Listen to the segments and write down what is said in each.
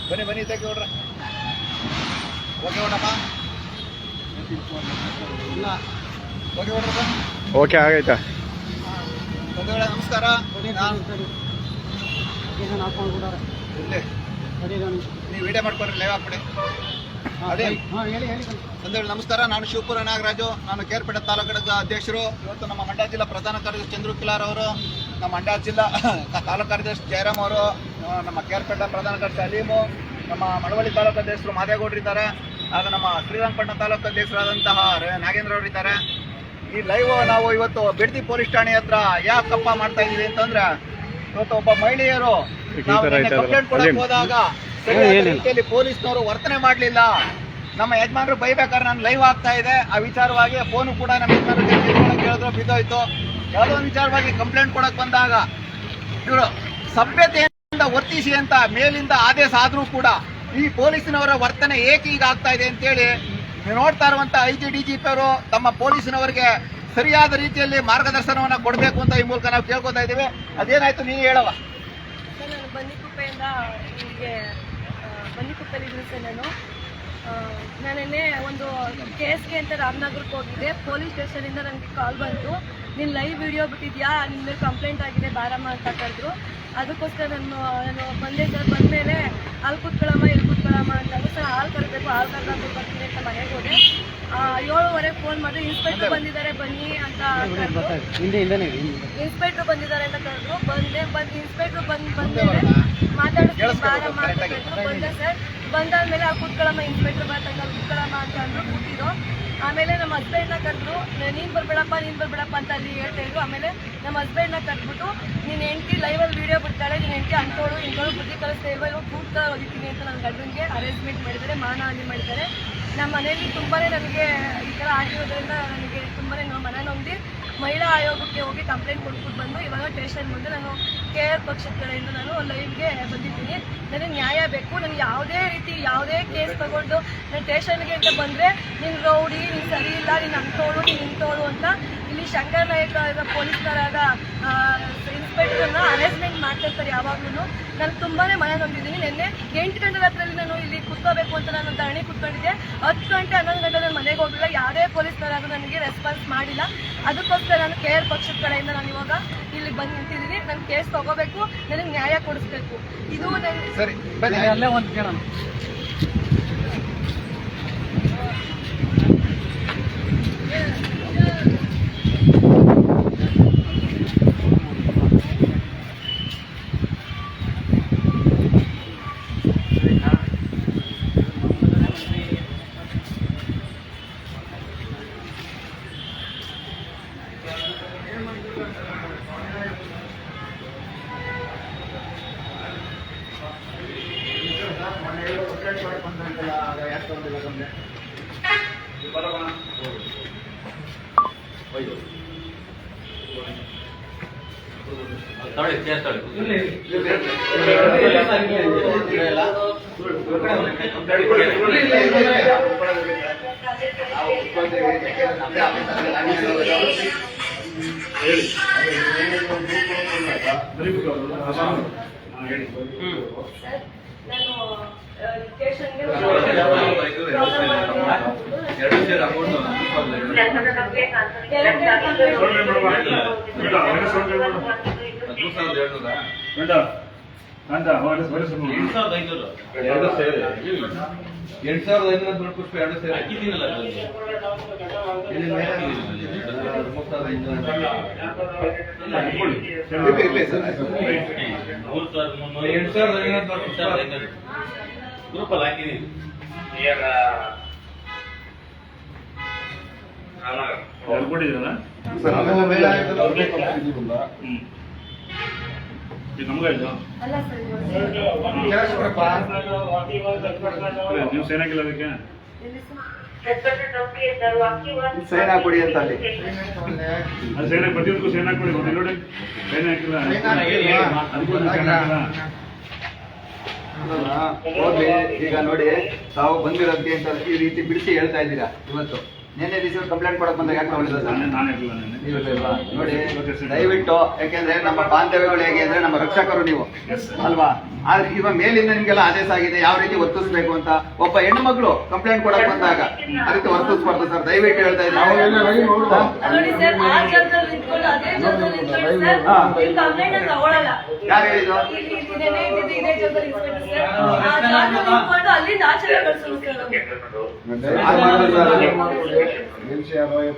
ಬನ್ನಿ ಬನ್ನಿ ತೆಗೆ ಹೊಡ್ರ ಓಕೆ ಹೊಡಪ್ಪ ಇಲ್ಲ ಓಕೆ ಹೊಡ್ರಪ್ಪ ಓಕೆ ಆಗೈತಾ ಬಂಧುಗಳೇ ನಮಸ್ಕಾರ. ನೀವು ವಿಡಿಯೋ ಮಾಡ್ಕೊಂಡ್ರೆ ಲೈವ್ ಹಾಕ್ಬಿಡಿ. ಅದೇ ಬಂಧುಗಳು ನಮಸ್ಕಾರ. ನಾನು ಶಿವಪುರ ನಾಗರಾಜು, ನಾನು ಕೇರ್ಪೇಟೆ ತಾಲೂಕು ಅಧ್ಯಕ್ಷರು. ಇವತ್ತು ನಮ್ಮ ಮಂಡ್ಯ ಜಿಲ್ಲಾ ಪ್ರಧಾನ ಕಾರ್ಯದರ್ಶಿ ಚಂದ್ರು ಕಿಲಾರ್ ಅವರು, ನಮ್ಮ ಮಂಡ್ಯ ಜಿಲ್ಲಾ ತಾಲೂಕು ಕಾರ್ಯದರ್ಶಿ ಜಯರಾಮ್ ಅವರು, ನಮ್ಮ ಕೇರ್ಪೇಟೆ ಪ್ರಧಾನ ಕಾರ್ಯದರ್ಶಿ ಅಲೀಮು, ನಮ್ಮ ಮಳವಳ್ಳಿ ತಾಲೂಕು ಅಧ್ಯಕ್ಷರು ಮಾದೇಗೌಡರು ಇದ್ದಾರೆ, ಹಾಗೂ ನಮ್ಮ ಶ್ರೀರಂಗಪಟ್ಟಣ ತಾಲೂಕು ಅಧ್ಯಕ್ಷರಾದಂತಹ ನಾಗೇಂದ್ರ ಅವರು ಇದ್ದಾರೆ. ಈ ಲೈವ್ ನಾವು ಇವತ್ತು ಬಿಡದಿ ಪೊಲೀಸ್ ಠಾಣೆ ಹತ್ರ ಯಾಕಪ್ಪ ಮಾಡ್ತಾ ಇದೀವಿ ಅಂತಂದ್ರೆ, ಇವತ್ತು ಒಬ್ಬ ಮಹಿಳೆಯರು ಕಂಪ್ಲೇಂಟ್ ಕೊಡಕ್ಕೆ ಹೋದಾಗ ಸರಿಯಾದ ರೀತಿಯಲ್ಲಿ ಪೊಲೀಸ್ನವರು ವರ್ತನೆ ಮಾಡಲಿಲ್ಲ. ನಮ್ಮ ಯಜಮಾನರು ಬೈಬೇಕಾದ್ರೆ ನಾನು ಲೈವ್ ಆಗ್ತಾ ಇದೆ. ಆ ವಿಚಾರವಾಗಿ ಫೋನು ಕೂಡ ನಮ್ಮ ಯಜಮಾನರು ಕೇಳಿದ್ರು, ಬಿದ್ದೋಯ್ತು. ಯಾವುದೋ ಒಂದು ವಿಚಾರವಾಗಿ ಕಂಪ್ಲೇಂಟ್ ಕೊಡಕ್ ಬಂದಾಗ ಇವರು ಸಭ್ಯತೆಯಿಂದ ವರ್ತಿಸಿ ಅಂತ ಮೇಲಿಂದ ಆದೇಶ ಆದ್ರೂ ಕೂಡ ಈ ಪೊಲೀಸಿನವರ ವರ್ತನೆ ಏಕೆ ಈಗ ಆಗ್ತಾ ಇದೆ ಅಂತೇಳಿ ನೋಡ್ತಾ ಇರುವಂತ IGDGP ಅವರು ತಮ್ಮ ಪೊಲೀಸಿನವರಿಗೆ ಸರಿಯಾದ ರೀತಿಯಲ್ಲಿ ಮಾರ್ಗದರ್ಶನವನ್ನ ಕೊಡಬೇಕು ಅಂತ ಈ ಮೂಲಕ ನಾವು ಕೇಳ್ಕೊತಾ ಇದ್ದೀವಿ. ಅದೇನಾಯ್ತು ನೀನು ಹೇಳವ. ನಾನು ಬನ್ನಿಕುಪ್ಪೆಯಿಂದ ಹೀಗೆ ಬನ್ನಿಕುಪ್ಪೆಯಲ್ಲಿದ್ದೀನಿ ಸರ್. ನಾನು ನಿನ್ನೆ ಒಂದು ಕೇಸ್ಗೆ ಅಂತ ರಾಮನಗರಕ್ಕೆ ಹೋಗಿದ್ದೆ. ಪೊಲೀಸ್ ಸ್ಟೇಷನಿಂದ ನನಗೆ ಕಾಲ್ ಬಂತು, ನೀನು ಲೈವ್ ವಿಡಿಯೋ ಬಿಟ್ಟಿದ್ಯಾ, ನಿನ್ನ ಮೇಲೆ ಕಂಪ್ಲೇಂಟ್ ಆಗಿದೆ ಬಾರಮ್ಮ ಅಂತ ಕರೆದ್ರು. ಅದಕ್ಕೋಸ್ಕರ ನಾನು ಬಂದೆ ಸರ್. ಬಂದಮೇಲೆ ಹಾಲು ಕುತ್ಕೊಳ್ಳಮ್ಮ ಇಲ್ಲಿ ಕುತ್ಕೊಳ್ಳಮ್ಮ ಅಂತಂದ್ರೆ ಸರ್ ಹಾಲು ಕರಬೇಕು, ಹಾಲು ಕರೆದು ಬರ್ತೀನಿ ಅಂತ ಮನೆಗೆ ಹೋದೆ. 7:30 ಫೋನ್ ಮಾಡಿದ್ರೆ ಇನ್ಸ್ಪೆಕ್ಟರ್ ಬಂದಿದ್ದಾರೆ ಬನ್ನಿ ಅಂತ ಕರೆದ್ರು. ಇನ್ಸ್ಪೆಕ್ಟರ್ ಬಂದಿದ್ದಾರೆ ಅಂತ ಕರೆದ್ರು. ಇನ್ಸ್ಪೆಕ್ಟರ್ ಬಂದ್ಮೇಲೆ ಮಾತಾಡಿಸ್ತೀನಿ ಬಾರಮ್ಮ ಅಂತ ಕರೆದ್ರು. ಬಂದೆ ಸರ್. ಬಂದಾದ್ಮೇಲೆ ಅಲ್ಲಿ ಕುತ್ಕೊಳ್ಳಮ್ಮ, ಇನ್ಸ್ಪೆಕ್ಟರ್ ಬರ್ತಾಗ ಕುತ್ಕೊಳ್ಳಮ್ಮ ಅಂತ ಅಂದ್ರು. ಕೂತಿದ್ರು. ಆಮೇಲೆ ನಮ್ಮ ಹಸ್ಬೆಂಡ್ನ ಕರೆದ್ರು, ನೀನು ಬರ್ಬೇಡಪ್ಪ ಅಂತ ಅಲ್ಲಿ ಹೇಳ್ತಾ ಇದ್ರು. ಆಮೇಲೆ ನಮ್ಮ ಹಸ್ಬೆಂಡ್ನ ಕರೆದ್ಬಿಟ್ಟು, ನೀನು ಹೆಂಡತಿ ಲೈವಲ್ಲಿ ವೀಡಿಯೋ ಬಿಡ್ತಾಳೆ, ನೀನು ಹೆಂಡತಿ ಅಂಥೋಳು ಇಂಥೋಳು ಬುದ್ಧಿ ಕಲಿಸ್ತಾ ಇಲ್ವ, ಇವಾಗ ಕೂಗ್ತಾ ಹೋಗಿದ್ದೀನಿ ಅಂತ ನನ್ನ ಗಂಡನಿಗೆ ಅರೇಂಜ್ಮೆಂಟ್ ಮಾಡಿದ್ದಾರೆ, ಮಾನಹಾನಿ ಮಾಡಿದ್ದಾರೆ. ನಮ್ಮ ಮನೆಯಲ್ಲಿ ತುಂಬಾ ನನಗೆ ಈ ಥರ ಆಗಿರೋದ್ರಿಂದ ನನಗೆ ತುಂಬಾ ಮನ ನೊಂದಿ ಮಹಿಳಾ ಆಯೋಗಕ್ಕೆ ಹೋಗಿ ಕಂಪ್ಲೇಂಟ್ ಕೊಟ್ಬಿಟ್ಟು ಬಂದು ಇವಾಗ ಸ್ಟೇಷನ್ ಮುಂದೆ ನಾನು KR ಪಕ್ಷದ ಕಡೆಯಿಂದ ನಾನು ಲೈವ್ಗೆ ಬಂದಿದ್ದೀನಿ. ನನಗೆ ನ್ಯಾಯ ಬೇಕು. ನನಗೆ ಯಾವುದೇ ರೀತಿ ಯಾವುದೇ ಕೇಸ್ ತಗೊಂಡು ನಾನು ಸ್ಟೇಷನ್ಗೆ ಅಂತ ಬಂದರೆ ನೀನು ರೌಡಿ, ನೀನು ಸರಿ ಇಲ್ಲ, ನೀನು ಅಂಥೋಳು, ನೀನು ಇಂಥೋಳು ಅಂತ ಇಲ್ಲಿ ಶಂಕರ್ ನಾಯಕ ಪೊಲೀಸರಾದ ಇನ್ಸ್ಪೆಕ್ಟರ್ನ ಅರೇಂಜ್ಮೆಂಟ್ ಮಾಡ್ತಿರ್ತಾರೆ ಯಾವಾಗಲೂ. ನಾನು ತುಂಬಾ ಮನ ನೊಂದಿದ್ದೀನಿ. ನಿನ್ನೆ 8 ಗಂಟೆ ರಾತ್ರಿಯಲ್ಲಿ ನಾನು ಇಲ್ಲಿ ಕುತ್ಕೋಬೇಕು ಅಂತ ನಾನು ಧರಣಿ ಕುತ್ಕೊಂಡಿದ್ದೆ. 10 ಗಂಟೆ 11 ಗಂಟೆ ನಾನು ಮನೆಗೆ ಹೋಗಿಲ್ಲ. ಯಾವುದೇ ಪೊಲೀಸ್ನವರಾದರೂ ನನಗೆ ರೆಸ್ಪಾನ್ಸ್ ಮಾಡಿಲ್ಲ. ಅದಕ್ಕೋಸ್ಕರ ನಾನು KR ಪಕ್ಷದ ಕಡೆಯಿಂದ ನಾನು ಇವಾಗ ಇಲ್ಲಿ ಬಂದು ನಿಂತಿದ್ದೀನಿ. ನಾನು ಕೇಸ್ ತಗೋಬೇಕು, ನನಗೆ ನ್ಯಾಯ ಕೊಡಿಸ್ಬೇಕು. ಇದು ನನಗೆ ಸರಿ ಅಲ್ಲೇ ಒಂದು ಕೇಳೋಣ. ಗ್ರೂಪಲ್ಲಿ ಹಾಕಿದೀನಿ. ನೀವು ಸೇನಾಗಿಲ್ಲ ಅದಕ್ಕೆ ಸೈನ್ ಹಾಕೊಡಿ ಅಂತ ಅಲ್ಲಿ ಸೇನೆ ಪ್ರತಿಯೊಂದಕ್ಕೂ ಸೇನೆ ಹಾಕೊಡಿ. ನೋಡಿ ಸೇನೆ ಹಾಕಿಲ್ಲ ಹೋಗ್ಲಿ. ಈಗ ನೋಡಿ ತಾವು ಬಂದಿರೋದಕ್ಕೆ ಅಂತ ಈ ರೀತಿ ಬಿಡಿಸಿ ಹೇಳ್ತಾ ಇದ್ದೀರಾ ಇವತ್ತು. ನಿನ್ನೆ ದಿವಸ ಕಂಪ್ಲೇಂಟ್ ಕೊಡಕ್ ಬಂದಾಗ ಯಾಕೆ ತಗೊಂಡಿಲ್ಲ ಸರ್? ನಾನು ಇರಲಿಲ್ಲ ನೆನ್ನೆ. ಇಲ್ವಾ? ನೋಡಿ ದಯವಿಟ್ಟು, ಯಾಕೆಂದ್ರೆ ನಮ್ಮ ಬಾಂಧವ್ಯಗಳು ಹೇಗೆ ಅಂದ್ರೆ ನಮ್ಮ ರಕ್ಷಕರು ನೀವು ಅಲ್ವಾ. ಆದ್ರೆ ಇವಾಗ ಮೇಲಿಂದ ನಿಮ್ಗೆಲ್ಲ ಆದೇಶ ಆಗಿದೆ ಯಾವ ರೀತಿ ವರ್ತಿಸ್ಬೇಕು ಅಂತ. ಒಬ್ಬ ಹೆಣ್ಣು ಮಗಳು ಕಂಪ್ಲೇಂಟ್ ಕೊಡಕ್ ಬಂದಾಗ ಆ ರೀತಿ ವರ್ತಿಸ್ಬಾರ್ದು ಸರ್, ದಯವಿಟ್ಟು ಹೇಳ್ತಾ ಇದ್ದೀನಿ. ನೋಡಿ ಸರ್, ಆ ಜಾಗದಲ್ಲಿ ನಿಂತ್ಕೊಂಡು ಅದೇ ಜಾಗದಲ್ಲಿ ನಿಂತ್ಕೊಂಡು ಸರ್, ಈ ಕಂಪ್ಲೇಂಟ್ ತಗೊಳಲ್ಲ. ಯಾರು ಹೇಳಿದ್ರು? ಇದೇ ಜಾಗದಲ್ಲಿ ಇನ್ಸ್ಪೆಕ್ಟರ್ ಸರ್, ಆ ಜಾಗದಲ್ಲಿ ನಿಂತ್ಕೊಂಡು ಅಲ್ಲಿಂದ ಆಚೆ ಕಳ್ಸೋದು ಸರ್ ಅವ್ರು.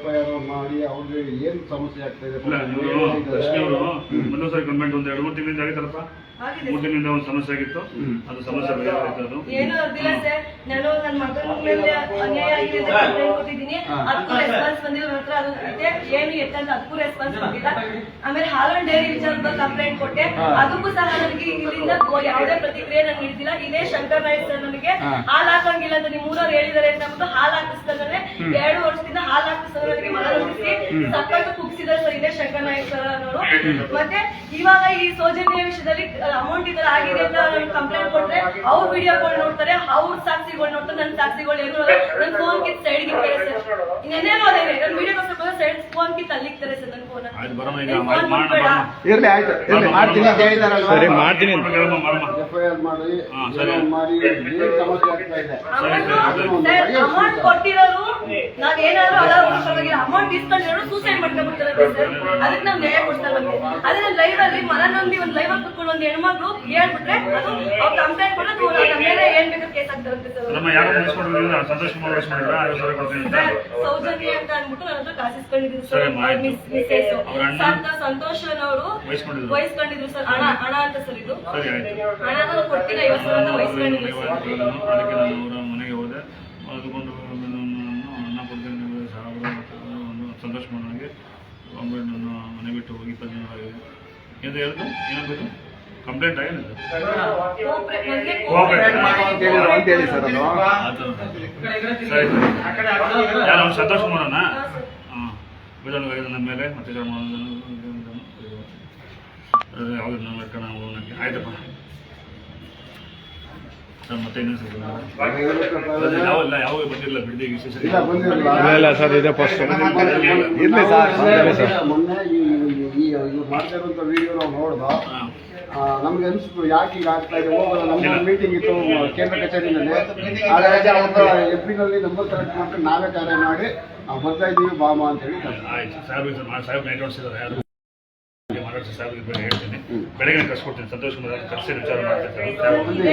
FIR ಮಾಡಿ ಅವ್ರಿಗೆ ಏನ್ ಸಮಸ್ಯೆ ಆಗ್ತಾ ಇದೆ? ಇಲ್ಲ, ಇವರು ಕೃಷ್ಣವರು ಮೊದಲ ಸಾರಿ ಕಂಪ್ಲೇಂಟ್ ಒಂದು 2-3 ತಿಂಗಳಿಂದ ಆಗಿತ್ತಲ್ಲಪ್ಪ. 3 ದಿನದಿಂದ ಒಂದು ಸಮಸ್ಯೆ ಆಗಿತ್ತು, ಅದು ಸಮಸ್ಯೆ ಬಗೆಹರಿತು. ಅದು ಏನು ಅದಿಲ್ಲ ಸರ್, ನಾನು ನನ್ನ ಮಗನ ಮೇಲೆ ಅನ್ಯಾಯ ಆಗಿದೆ ಅಂತ ಕಂಪ್ಲೇಂಟ್ ಕೊಟ್ಟಿದ್ದೀನಿ. ಅದಕ್ಕೂ ರೆಸ್ಪಾನ್ಸ್ ಬಂದಿಲ್ಲ. ನನ್ನ ಹತ್ರ ಅದು ಇದೆ ಏನು ಎತ್ತಂತ ಅದಕ್ಕೂ ರೆಸ್ಪಾನ್ಸ್ ಬಂದಿಲ್ಲ. ಆಮೇಲೆ ಹಾಲನ್ ಡೈರಿ ವಿಚಾರದ ಕಂಪ್ಲೇಂಟ್ ಕೊಟ್ಟೆ, ಅದಕ್ಕೂ ಸಹ ನನಗೆ ಇಲ್ಲಿಂದ ಯಾವುದೇ ಪ್ರತಿಕ್ರಿಯೆ ನಾನು ನೀಡ್ತಿಲ್ಲ. ಇದೇ ಶಂಕರ್ ನಾಯ್ಕ್ ಸರ್ ನನಗೆ ಹಾಲು ಹಾಕಂಗಿಲ್ಲ ಅಂತ ನಿಮ್ಮ ಊರವ್ರು ಹೇಳಿದಾರೆ ಅಂತ ಅಂದ್ಬಿಟ್ಟು ಹಾಲು ಹಾಕಿಸ್ತಾರೆ. 2 ವರ್ಷದಿಂದ ಹಾಲು ಹಾಕಿಸ್ತಾರೆ ನನಗೆ ಮನವೊಲಿಸಿ ಸಕ್ಕತ್ತು ಕುಗ್ಸಿದ್ದಾರೆ ಸರ್ ಇದೇ ಶಂಕರ್ ನಾಯ್ಕ್ ಸರ್ ಅನ್ನೋರು. ಮತ್ತೆ ಇವಾಗ ಈ ಸೌಜನ್ಯ ವಿಷಯದಲ್ಲಿ ಅಮೌಂಟ್ ಈ ತರ ಆಗಿದೆ ಅಂತ ಕಂಪ್ಲೇಂಟ್ ಕೊಟ್ರೆ ಅವ್ರ ವಿಡಿಯೋಗಳು ನೋಡ್ತಾರೆ, ಅವ್ರ ಸಾಕ್ಷಿಗಳು ನೋಡ್ತಾರೆ. ನನ್ನ ಸಾಕ್ಷಿಗಳು ಏನು ನನ್ನ ಫೋನ್ ಕಿತ್ ಸೈಡ್ ಇರ್ತಾರೆ ಸರ್. ಇನ್ನೇನೇನೋ ಅದೇ ನನ್ನ ವಿಡಿಯೋಗೋಸ್ಕರ ಸೈಡ್ ಫೋನ್ ಕಿತ್ ಅಲ್ಲಿರ್ತಾರೆ ಸರ್ ನನ್ನ ಫೋನ್. ಆಯ್ತು, ಬರೋಣ ಈಗ ಮಾಡೋಣ. ಇರ್ಲಿ, ಆಯ್ತು, ಇರ್ಲಿ, ಮಾಡ್ತೀನಿ ಅಂತ ಹೇಳಿದಾರಲ್ವಾ? ಸರಿ, ಮಾಡ್ತೀನಿ ಅಂತ FIR ಮಾಡಿ ಮಾಡಿ ಏನ್ ಸಮಸ್ಯೆ ಆಗ್ತಾ ಇದೆ? ಅಮೌಂಟ್ ಕೊಟ್ಟಿರೋರು ನಾವ್ ಏನಾದ್ರು ಅಮೌಂಟ್ ಇಸ್ಕೊಂಡಿರೋರು ಸೂಸೈಡ್ ಮಾಡ್ಕೊಂಡ್ಬಿಡ್ತಾರೆ ಸರ್. ಅದಕ್ಕೆ ನಾವು ನ್ಯಾಯ ಕೊಡ್ತಾರೆ ನಮ್ಗೆ. ಅದೇ ನಾನು ಲೈವ್ ಅಲ್ಲಿ ಮನನೊಂದಿ ಒಂದು ಲೈವ್ ಅಲ್ಲಿ ಕುತ್ಕೊಂಡು ಒಂದು ಹೆಣ್ಮಕ್ಳು ಹೇಳ್ಬಿಟ್ರೆ ಅದು ಅವ್ರು ಕಂಪ್ಲೇಂಟ್ ಕೊಟ್ಟು ನಮ್ಮ ಮೇಲೆ ಏನ್ ಬೇಕಾದ್ರೆ ಕೇಸ್ ಆಗ್ತಾರಂತೆ ಸರ್. ನಮ್ಮ ಯಾರು ವಹಿಸ್ಕೊಂಡಿಲ್ಲ, ಸಂತೋಷ್ ಕುಮಾರ್ ವಹಿಸ್ಕೊಂಡಿಲ್ಲ, 50,000 ಕೊಡ್ತೀನಿ ಅಂತ. ಸೌಜನ್ಯ ಅಂತ ಅಂದ್ಬಿಟ್ಟು ನನ್ನ ಹತ್ರ ಕಾಸಿಸ್ಕೊಂಡಿದ್ರು ಸರ್. ಸರಿ, ಆಯ್ತು. ಮಿಸ್ಸೆಸ್ ಅವ್ರ ಅಣ್ಣ ಸಂತೋಷ್ ಅವರು ವಹಿಸ್ಕೊಂಡಿದ್ರು ಸರ್. ಹಣ ಅಂತ ಸರ್ ಇದು. ಸರಿ, ಆಯ್ತು. ಹಣ ಕೊಟ್ಟಿಲ್ಲ, 50,000 ಅಂತ ವಹಿಸ್ಕೊಂಡಿದ್ರು ಸರ್. ಅದಕ್ಕೆ ನಾನು ಅವರ ಮನೆಗೆ ಹೋದೆ. ಅದಕೊಂಡು ಅನ್ನ ಕೊಡ್ತೀನಿ ಸಂತೋಷ್ ಕುಮಾರ್ಗೆ ನನ್ನ ಮನೆ ಬಿಟ್ಟು ಹೋಗಿ 20 ದಿನ ಆಗಿದೆ. ಎಂದು ಹೇಳಿದ್ರು ಏನಾಗಬೇಕು? ಕಂಪ್ಲೇಂಟ್ ಆಗಿಲ್ಲ ಕೋಆಪರೇಟ್ ಮಾಡು ಅಂತ ಹೇಳಿದ್ರು ಅಂತ ಹೇಳಿ ಸರ್. ಅದು ಸರಿ, ಯಾರು ಅವ್ನು ಸಂತೋಷ್ ಕುಮಾರಣ್ಣ? ಹಾಂ, ಬಿಡೋಣ ನನ್ನ ಮೇಲೆ ಮತ್ತೆ ಯಾವ್ದು ನಾವು ಆಯ್ತಪ್ಪ ಸರ್. ಮತ್ತೆ ಇನ್ನೊಂದು ಸರ್ ಯಾವ ಬಂದಿಲ್ಲ ಬಿಡ್ದಿಗೆ ಇಲ್ಲ ಸರ್, ಇದೆ ಫಸ್ಟ್ ಇರ್ಲಿ ಸರ್. ಮೊನ್ನೆ ಇವ್ರು ಮಾಡ್ತಾ ಇರುವಂತ ವಿಡಿಯೋ ನಾವು ನೋಡ್ದೋ, ನಮ್ಗೆ ಅನ್ಸುತ್ತು ಯಾಕೆ ಈಗ ಆಗ್ತಾ ಇದೆ. ಹೋಗೋದು ನಮ್ಮ ಮೀಟಿಂಗ್ ಇತ್ತು ಕೇಂದ್ರ ಕಚೇರಿನಲ್ಲಿ. ಹಾಗಾಗಿ ಅವ್ರ FB ನಲ್ಲಿ ನಂಬರ್ ಕರೆಕ್ಟ್ ಮಾಡ್ಕೊಂಡು ನಾವೇ ಕಾರ್ಯ ಮಾಡಿ ಬರ್ತಾ ಇದ್ದೀವಿ ಬಾಮ ಅಂತ ಹೇಳಿ. ಆಯ್ತು, ಸಾಹೇಬ್ ನೈಟ್ ಹೊಡ್ಸಿದ್ದಾರೆ. ಯಾರು ಮಾತಾಡ್ಸಿ ಸಾಹೇಬ್ಗೆ ಬೇರೆ ಹೇಳ್ತೀನಿ, ಬೆಳಗ್ಗೆ ಕಳ್ಸ್ಕೊಡ್ತೀನಿ. ಸಂತೋಷ್ ಕುಮಾರ್ ಕರ್ಸಿ ವಿಚಾರ ಮಾಡ್ತಿರ್ತಾರೆ. ಇದೇ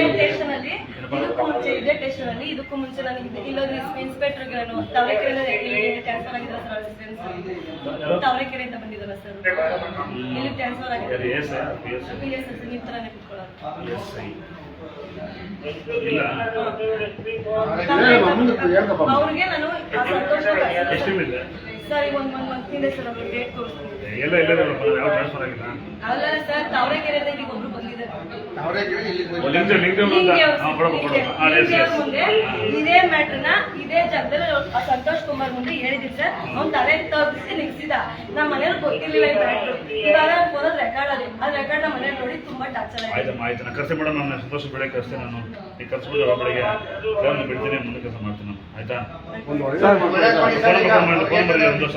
ಸ್ಟೇಷನ್ ಅಲ್ಲಿ ಇದಕ್ಕೂ ಮುಂಚೆ ನಾನು ಇಲ್ಲೊಂದು ಇನ್ಸ್ಪೆಕ್ಟರ್ ತವರೆಕೆರೆ ಟ್ರಾನ್ಸ್ಫರ್ ಆಗಿದ್ದಾರೆ ಸರ್. ತವರೆಕೆರೆ ಅಂತ ಬಂದಿದ್ದಾರೆ ಸರ್. ಇಲ್ಲಿ ಟ್ರಾನ್ಸ್ಫರ್ ಆಗಿದ್ದಾರೆ. ನಿಮ್ಮ ತರನೇ ಕುತ್ಕೊಳ್ಳೋದು ಇಲ್ಲ ಅವ್ರಿಗೆ ನಾನು ಎಷ್ಟು ಇದೆ ಸರ್ ಈಗ ಒಂದು ಮಂತಿಂದ ಸರ್ ಅವ್ರು ಡೇಟ್ ತೋರಿಸ್ತೀನಿ. ಎಲ್ಲ ಯಾವ ಟ್ರಾನ್ಸ್ಫರ್ ಆಗಿಲ್ಲ. ಅಲ್ಲ ಸರ್, ತಾವರೆಕೆರೆಯಿಂದ ಈಗ ಒಬ್ರು ಬಂದಿದ್ದಾರೆ. ಮುಂದೆ ಇದೇ ಮ್ಯಾಟ್ರನ್ನ ಇದೇ ಜಾಗದಲ್ಲಿ ಸಂತೋಷ್ ಕುಮಾರ್ ಮುಂದೆ ಹೇಳಿದ್ವಿ ಸರ್. ಅವ್ನು ತಲೆ ತಗ್ಗಿಸಿ ನಿಲ್ಸಿದ. ನಮ್ಮ ಮನೆಯವ್ರು ಗೊತ್ತಿರ್ಲಿಲ್ಲ ಈ ಮ್ಯಾಟ್ರು. ಇವಾಗ ಫೋನ್ ರೆಕಾರ್ಡ್ ಅದೇ ಆ ರೆಕಾರ್ಡ್ ನಮ್ಮ ಮನೇಲಿ ನೋಡಿ ತುಂಬಾ ಟಾರ್ಚರ್ ಆಗಿದೆ. ಆಯ್ತಮ್ಮ, ಆಯ್ತು, ನಾನು ಕರ್ಸಿ ಮೇಡಮ್. ನಾನು ಸಂತೋಷ ಬೆಳಗ್ಗೆ ಕರ್ಸ್ತೇನೆ. ನಾನು ಈಗ ಕರ್ಸ್ಬಿಟ್ಟು ಬೆಳಗ್ಗೆ ಫೋನ್ ಬಿಡ್ತೀನಿ, ಮುಂದೆ ಕೆಲಸ ಮಾಡ್ತೀನಿ ನಾನು. ಆಯ್ತಾ? ಫೋನ್ ಮಾಡಿ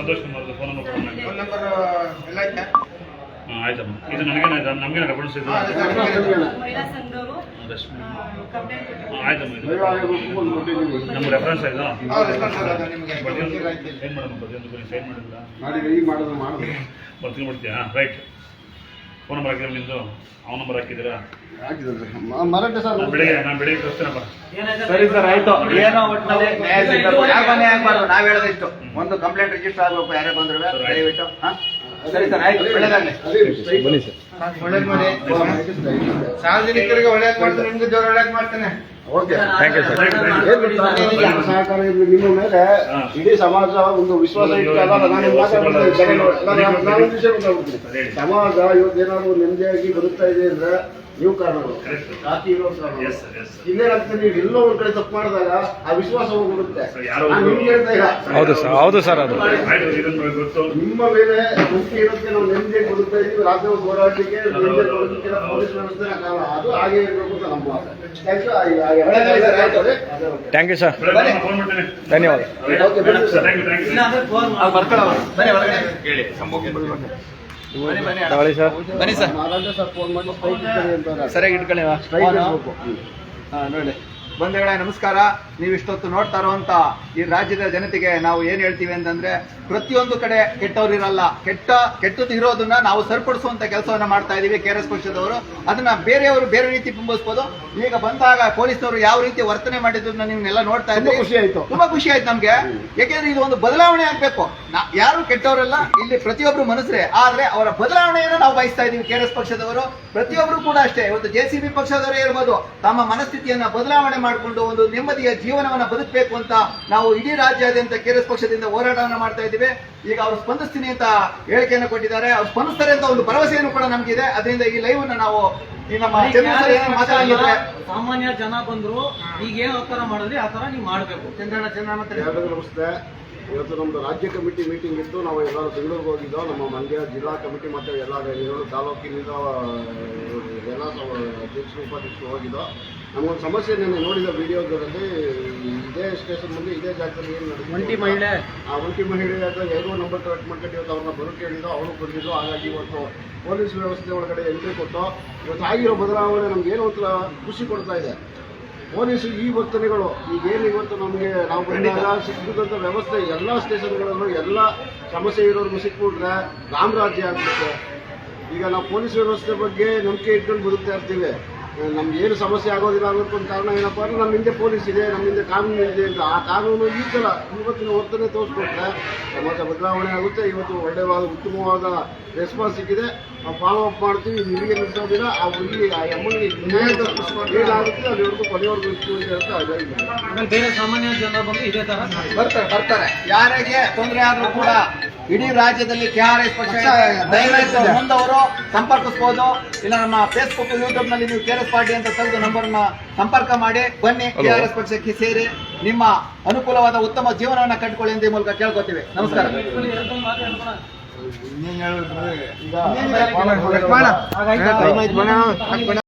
ಸಂತೋಷ್ ಕುಮಾರ್ ಫೋನ್ ನಂಬರ್ ಆಯ್ತಮ್ಮ. ಇದು ನಮಗೆ ರೆಫರೆನ್ಸ್ ಇದೆ. ಮಹಿಳಾ ಸಂಘದವರು ಆಯ್ತಮ್ಮ, ಇದು ನಮ್ಮ ರೆಫರೆನ್ಸ್ ಆಯ್ತಾ? ಏನು ಮಾಡಮ್ಮ, ಪ್ರತಿಯೊಂದು ಸೈನ್ ಮಾಡಿಲ್ಲ ಬರ್ತೀನಿ ಬಿಡ್ತೀಯಾ? ರೈಟ್. ಫೋನ್ ನಂಬರ್ ಹಾಕಿದ್ರೆ ನಿಮ್ಮದು, ಅವನ ನಂಬರ್ ಹಾಕಿದ್ದೀರಾ? ನಾನು ಬೆಳಿಗ್ಗೆ ಕಳಿಸ್ತೇನಪ್ಪ. ಸರಿ ಸರ್, ಆಯ್ತು. ಏನೋ ಒಟ್ಟಿನಲ್ಲಿ ನ್ಯಾಯ ಸಿಗಬೇಕು. ಯಾಕೆ ನ್ಯಾಯ ಆಗಬಾರ್ದು? ನಾವ್ ಹೇಳೋದಿಷ್ಟು ಒಂದು ಕಂಪ್ಲೇಂಟ್ ರಿಜಿಸ್ಟರ್ ಆಗಬೇಕು. ಯಾರೇ ಬಂದ್ರು ದಯವಿಟ್ಟು. ಸರಿ ಸರ್, ಆಯ್ತು, ಒಳ್ಳೇದಾಗಲಿ. ಬನ್ನಿ ಸರ್. ಒಳ್ಳೇದು ಮಾಡಿ, ಸಾರ್ವಜನಿಕರಿಗೆ ಒಳ್ಳೇದು ಮಾಡ್ತಾರೆ, ನಿಮ್ಗೆ ಜೋರ ಒಳ್ಳೇದು ಮಾಡ್ತೇನೆ. Okay, thank you sir. ಸಹಕಾರ ಇರಲಿ. ನಿಮ್ಮ ಮೇಲೆ ಇಡೀ ಸಮಾಜ ಒಂದು ವಿಶ್ವಾಸ ಇರ್ತಲ್ಲ. ಸಮಾಜ ಇವತ್ತೇನಾದ್ರು ನೆಮ್ಮದಿಯಾಗಿ ಬದುಕ್ತಾ ಇದೆ ಅಂದ್ರೆ ನೀವು ಕಾರಣಗಳು, Correct. ಜಾತಿ ಇರೋರು ಕಾರಣಗಳು. Yes, sir, yes, sir. ಇನ್ನೇನಾಗ್ತದೆ, ನೀವು ಎಲ್ಲೋ ಒಂದ್ ಕಡೆ ತಪ್ಪು ಮಾಡಿದಾಗ ಆ ವಿಶ್ವಾಸ ಹೋಗ್ಬಿಡುತ್ತೆ. ಸರ್, ಯಾರೋ ನಾನು ಒಬ್ರು- ನಿಮ್ಗೆ ಹೇಳ್ತಾ ಇಲ್ಲ. ಹೌದು ಸರ್ ಅದು ಆಯ್ತು, ಇದನ್ನು ಗೊತ್ತು. ನಿಮ್ಮ ಮೇಲೆ ನಂಬಿಕೆ ಇರೋದಕ್ಕೆ ನಾವು ನೆಮ್ಮದಿ ಬದುಕ್ತಾ ಇದೀವಿ. ರಾಜ್ಯ ಹೋರಾಟಕ್ಕೆ ನೆಮ್ಮದಿ ಬದುಕಿನ ಪೊಲೀಸ್ ವ್ಯವಸ್ಥೆ ಕಾರಣ. ಅದು ಹಾಗೆ ಇರಬೇಕು ಅಂತ ನಮ್ಮ ಆಸೆ. Thank you. Thank you sir, ನಾನು ಫೋನ್ ಮಾಡ್ತೇನೆ. ಧನ್ಯವಾದ. Okay, ಬನ್ನಿ sir. Thank you, thank you. ಬನ್ನಿ ಒಳಗಡೆ ಹೇಳಿ ಬನ್ನಿ ಅಣ್ಣ. ತಗೊಳ್ಳಿ ಸರ್. ಬನ್ನಿ ಸರ್, ನಾರಾಯಣ ಸರ್ ಫೋನ್ ಮಾಡಿ ಸ್ಟ್ರೈಕ್ ಇದ್ದಾರೆ ಅಂತಾರೆ. ಸರಿಯಾಗಿ ಇಟ್ಕೊಳ್ಳಿ ಸ್ಟ್ರೈಕ್ ಇರ್ಬೇಕು. ನೋಡಿ ಬಂಧುಗಳೇ ನಮಸ್ಕಾರ. ನೀವು ಇಷ್ಟೊತ್ತು ನೋಡ್ತಾ ಇರುವಂತ ಈ ರಾಜ್ಯದ ಜನತೆಗೆ ನಾವು ಏನ್ ಹೇಳ್ತೀವಿ ಅಂತಂದ್ರೆ, ಪ್ರತಿಯೊಂದು ಕಡೆ ಕೆಟ್ಟವ್ರು ಇರಲ್ಲ. ಕೆಟ್ಟದ್ದು ಇರೋದನ್ನ ನಾವು ಸರಿಪಡಿಸುವಂತ ಕೆಲಸವನ್ನ ಮಾಡ್ತಾ ಇದೀವಿ KRS ಪಕ್ಷದವರು. ಅದನ್ನ ಬೇರೆಯವರು ಬೇರೆ ರೀತಿ ಬಿಂಬಿಸ್ಬೋದು. ಈಗ ಬಂದಾಗ ಪೊಲೀಸ್ನವರು ಯಾವ ರೀತಿ ವರ್ತನೆ ಮಾಡಿದ್ದನ್ನ ನೀವೆಲ್ಲ ನೋಡ್ತಾ ತುಂಬಾ ಇದ್ದೀವಿ. ಖುಷಿ ಆಯ್ತು. ತುಂಬಾ ಖುಷಿ ಆಯ್ತು ನಮ್ಗೆ. ಯಾಕೆಂದ್ರೆ ಇದು ಒಂದು ಬದಲಾವಣೆ ಆಗ್ಬೇಕು. ಯಾರು ಕೆಟ್ಟವರಲ್ಲ, ಇಲ್ಲಿ ಪ್ರತಿಯೊಬ್ರು ಮನುಷ್ಯರೇ. ಆದ್ರೆ ಅವರ ಬದಲಾವಣೆಯನ್ನು ನಾವು ಬಯಸ್ತಾ ಇದೀವಿ KRS ಪಕ್ಷದವರು. ಪ್ರತಿಯೊಬ್ರು ಕೂಡ ಅಷ್ಟೇ. ಇವತ್ತು JCB ಪಕ್ಷದವರೇ ಇರ್ಬೋದು, ತಮ್ಮ ಮನಸ್ಥಿತಿಯನ್ನ ಬದಲಾವಣೆ ಮಾಡಿಕೊಂಡು ಒಂದು ನೆಮ್ಮದಿಯ ಜೀವನವನ್ನ ಬದುಕಬೇಕು ಅಂತ ನಾವು ಇಡೀ ರಾಜ್ಯಾದ್ಯಂತ KRS ಪಕ್ಷದಿಂದ ಹೋರಾಟವನ್ನ ಮಾಡ್ತಾ ಇದ್ದೀವಿ. ಈಗ ಅವರು ಸ್ಪಂದಿಸ್ತೀನಿ ಅಂತ ಹೇಳಿಕೆಯನ್ನು ಕೊಟ್ಟಿದ್ದಾರೆ. ಅವ್ರು ಸ್ಪಂದಿಸ್ತಾರೆ ಅಂತ ಒಂದು ಭರವಸೆಯನ್ನು ಕೂಡ ನಮ್ಗಿದೆ. ಅದರಿಂದ ಈ ಲೈವ್ ಅನ್ನ ನಾವು ಈ ನಮ್ಮ ಚಂದ್ರ ಸರ್ ಏನೇನು ಮಾತಾಡಿದ್ರೆ, ಸಾಮಾನ್ಯ ಜನ ಬಂದ್ರು ಈಗ ಏನ್ ಒತ್ತಾರ ಮಾಡಿದ್ರಿ ಆ ತರ ನೀವು ಮಾಡ್ಬೇಕು. ಚಂದ್ರಣ್ಣ ಎಲ್ಲರಿಗೂ ನಮಸ್ತೆ. ಇವತ್ತು ನಮ್ದು ರಾಜ್ಯ ಕಮಿಟಿ ಮೀಟಿಂಗ್ ಇತ್ತು. ನಾವು ಎಲ್ಲರೂ ಬೆಂಗಳೂರಿಗೆ ಹೋಗಿದ್ದೋ. ನಮ್ಮ ಮಂಡ್ಯ ಜಿಲ್ಲಾ ಕಮಿಟಿ ಮತ್ತು ಎಲ್ಲ 7 ತಾಲೂಕಿನಿಂದ ಎಲ್ಲ ಅಧ್ಯಕ್ಷರು ಉಪಾಧ್ಯಕ್ಷರು ಹೋಗಿದ್ದೋ. ನಮಗೊಂದು ಸಮಸ್ಯೆ ನಾನು ನೋಡಿದ ವಿಡಿಯೋದಲ್ಲಿ, ಇದೇ ಸ್ಟೇಷನ್ ಮುಂದೆ ಇದೇ ಜಾಗದಲ್ಲಿ ಏನು ನಡೆದಿದೆ, ಒಂಟಿ ಮಹಿಳೆ ಆ ಒಂಟಿ ಮಹಿಳೆ ಯಾರೋ ನಂಬರ್ ಕಲೆಕ್ಟ್ ಮಾಡ್ಕೊಂಡು ಇವತ್ತು ಅವ್ರನ್ನ ಬರೋಕೆ ಹೇಳಿದ್ದು, ಅವರು ಬಂದಿದ್ದು. ಹಾಗಾಗಿ ಇವತ್ತು ಪೊಲೀಸ್ ವ್ಯವಸ್ಥೆ ಒಳಗಡೆ ಎಂಟ್ರಿ ಕೊಟ್ಟು ಇವತ್ತು ಆಗಿರೋ ಬದಲಾವಣೆ ನಮ್ಗೆ ಏನೋ ಒಂಥರ ಖುಷಿ ಕೊಡ್ತಾ ಇದೆ. ಪೊಲೀಸು ಈ ವರ್ತನೆಗಳು ಈಗೇನು ಇವತ್ತು ನಮಗೆ ನಾವು ಬಂದಾಗ ಸಿಕ್ಕಿದಂಥ ವ್ಯವಸ್ಥೆ ಎಲ್ಲ ಸ್ಟೇಷನ್ಗಳಲ್ಲೂ ಎಲ್ಲ ಸಮಸ್ಯೆ ಇರೋರ್ಗು ಸಿಕ್ಬಿಟ್ರೆ ರಾಮರಾಜ್ಯ ಆಗ್ಬಿಡುತ್ತೆ. ಈಗ ನಾವು ಪೊಲೀಸ್ ವ್ಯವಸ್ಥೆ ಬಗ್ಗೆ ನಂಬಿಕೆ ಇಟ್ಕೊಂಡು ಬದುಕ್ತಾ ಇರ್ತೀವಿ. ನಮ್ಗೆ ಏನು ಸಮಸ್ಯೆ ಆಗೋದಿಲ್ಲ ಅನ್ನೋದಕ್ಕೆ ಒಂದು ಕಾರಣ ಏನಪ್ಪ ಅಂದರೆ, ನಮ್ಮ ಹಿಂದೆ ಪೊಲೀಸ್ ಇದೆ, ನಮ್ಮ ಹಿಂದೆ ಕಾನೂನು ಇದೆ ಅಂತ. ಆ ಕಾನೂನು ಈ ಥರ ಇವತ್ತಿನ ವರ್ತನೆ ತೋರಿಸ್ಕೊಟ್ರೆ ಸಮಾಜ ಬದಲಾವಣೆ ಆಗುತ್ತೆ. ಇವತ್ತು ಒಳ್ಳೆಯವಾದ ಉತ್ತಮವಾದ ರೆಸ್ಪಾನ್ಸ್ ಸಿಕ್ಕಿದೆ. ನಾವು ಫಾಲೋ ಅಪ್ ಮಾಡ್ತೀವಿ. ಇದು ಇಲ್ಲಿಗೆ ನಿಲ್ಲಿಸೋದಿಲ್ಲ. ಆ ಹುಡುಗಿ ಆ ಅಮ್ಮನಿಗೆ ಏನಾಗುತ್ತೆ ಅಲ್ಲಿವರೆಗೂ ಕೊನೆಯವರೆಗೂ ಇರ್ತೀವಿ ಅಂತ ಅದಾಗಿ ಆಮೇಲೆ ಬೇರೆ ಸಾಮಾನ್ಯ ಜನ ಬಂದು ಇದೇ ತರ ಬರ್ತಾರೆ. ಯಾರಿಗೆ ತೊಂದರೆ ಆದ್ರೂ ಕೂಡ ಇಡೀ ರಾಜ್ಯದಲ್ಲಿ KRS ಪಕ್ಷ ದಯವಿಟ್ಟು ಮುಂದವರು ಸಂಪರ್ಕಿಸಬಹುದು. ಇಲ್ಲ ನಮ್ಮ ಫೇಸ್ಬುಕ್ ಯೂಟ್ಯೂಬ್ ನಲ್ಲಿ ನೀವು KRS ಪಾರ್ಟಿ ಅಂತ ತೆಗೆದು ನಂಬರ್ನ ಸಂಪರ್ಕ ಮಾಡಿ ಬನ್ನಿ. KRS ಪಕ್ಷಕ್ಕೆ ಸೇರಿ ನಿಮ್ಮ ಅನುಕೂಲವಾದ ಉತ್ತಮ ಜೀವನವನ್ನ ಕಟ್ಕೊಳ್ಳಿ ಅಂತ ಈ ಮೂಲಕ ಕೇಳ್ಕೊತೀವಿ. ನಮಸ್ಕಾರ. ಈಗ